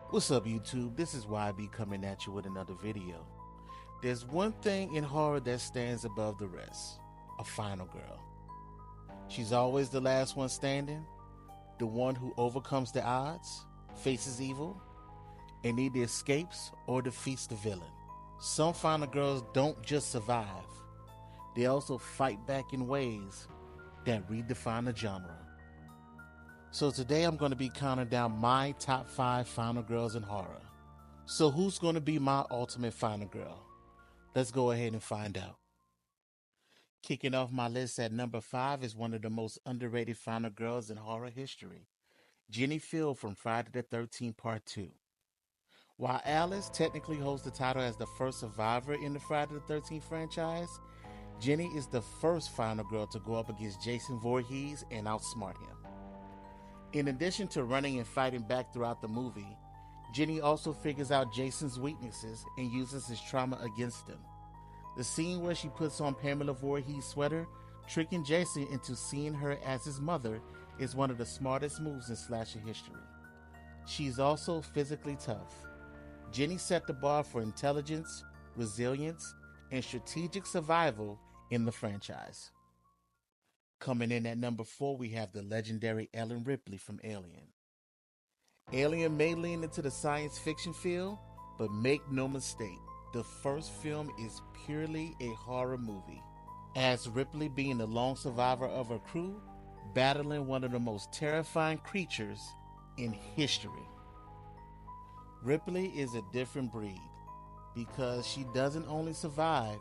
What's up, YouTube? This is YB coming at you with another video. There's one thing in horror that stands above the rest: a final girl. She's always the last one standing, the one who overcomes the odds, faces evil, and either escapes or defeats the villain. Some final girls don't just survive, they also fight back in ways that redefine the genre. So today I'm going to be counting down my top 5 final girls in horror. So who's going to be my ultimate final girl? Let's go ahead and find out. Kicking off my list at number 5 is one of the most underrated final girls in horror history, Jenny Field from Friday the 13th Part 2. While Alice technically holds the title as the first survivor in the Friday the 13th franchise, Jenny is the first final girl to go up against Jason Voorhees and outsmart him. In addition to running and fighting back throughout the movie, Jenny also figures out Jason's weaknesses and uses his trauma against him. The scene where she puts on Pamela Voorhees' sweater, tricking Jason into seeing her as his mother, is one of the smartest moves in slasher history. She's also physically tough. Jenny set the bar for intelligence, resilience, and strategic survival in the franchise. Coming in at number 4, we have the legendary Ellen Ripley from Alien. Alien may lean into the science fiction field, but make no mistake, the first film is purely a horror movie, as Ripley being the lone survivor of her crew, battling one of the most terrifying creatures in history. Ripley is a different breed, because she doesn't only survive,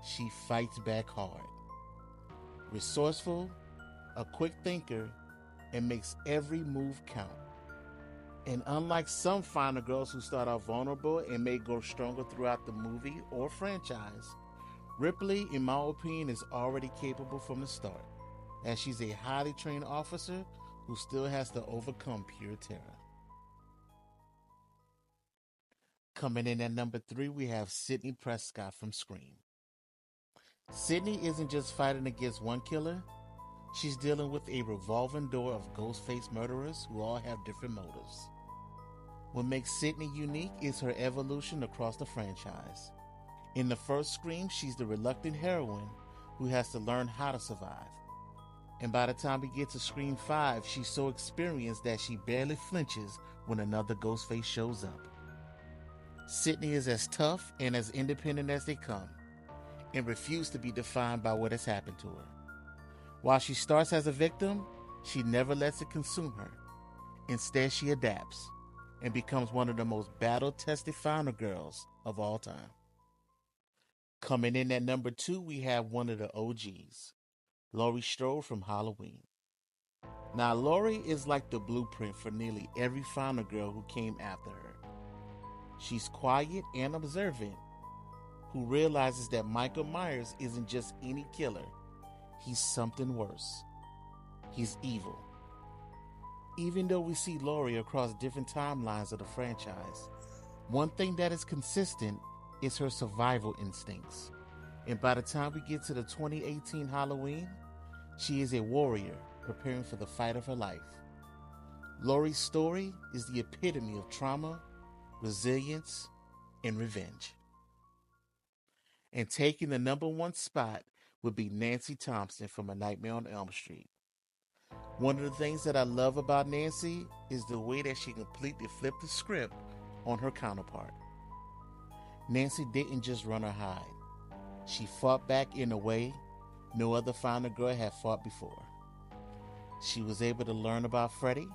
she fights back hard. Resourceful, a quick thinker, and makes every move count. And unlike some final girls who start out vulnerable and may grow stronger throughout the movie or franchise, Ripley, in my opinion, is already capable from the start, as she's a highly trained officer who still has to overcome pure terror. Coming in at number 3, we have Sidney Prescott from Scream. Sidney isn't just fighting against one killer, she's dealing with a revolving door of ghost-faced murderers who all have different motives. What makes Sidney unique is her evolution across the franchise. In the first Scream, she's the reluctant heroine who has to learn how to survive. And by the time we get to Scream 5, she's so experienced that she barely flinches when another Ghostface shows up. Sidney is as tough and as independent as they come, and refuse to be defined by what has happened to her. While she starts as a victim, she never lets it consume her. Instead, she adapts and becomes one of the most battle-tested final girls of all time. Coming in at number 2, we have one of the OGs, Laurie Strode from Halloween. Now, Laurie is like the blueprint for nearly every final girl who came after her. She's quiet and observant, who realizes that Michael Myers isn't just any killer, he's something worse. He's evil. Even though we see Laurie across different timelines of the franchise, one thing that is consistent is her survival instincts. And by the time we get to the 2018 Halloween, she is a warrior preparing for the fight of her life. Laurie's story is the epitome of trauma, resilience, and revenge. And taking the number 1 spot would be Nancy Thompson from A Nightmare on Elm Street. One of the things that I love about Nancy is the way that she completely flipped the script on her counterpart. Nancy didn't just run or hide. She fought back in a way no other final girl had fought before. She was able to learn about Freddy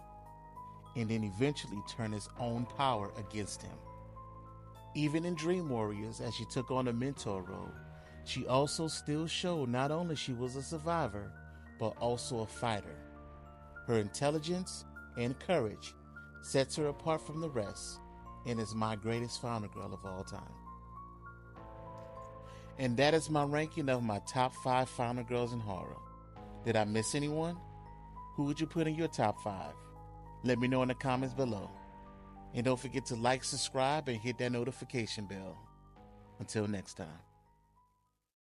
and then eventually turn his own power against him. Even in Dream Warriors, as she took on a mentor role, she also still showed not only she was a survivor, but also a fighter. Her intelligence and courage sets her apart from the rest and is my greatest final girl of all time. And that is my ranking of my top 5 final girls in horror. Did I miss anyone? Who would you put in your top 5? Let me know in the comments below. And don't forget to like, subscribe, and hit that notification bell. Until next time.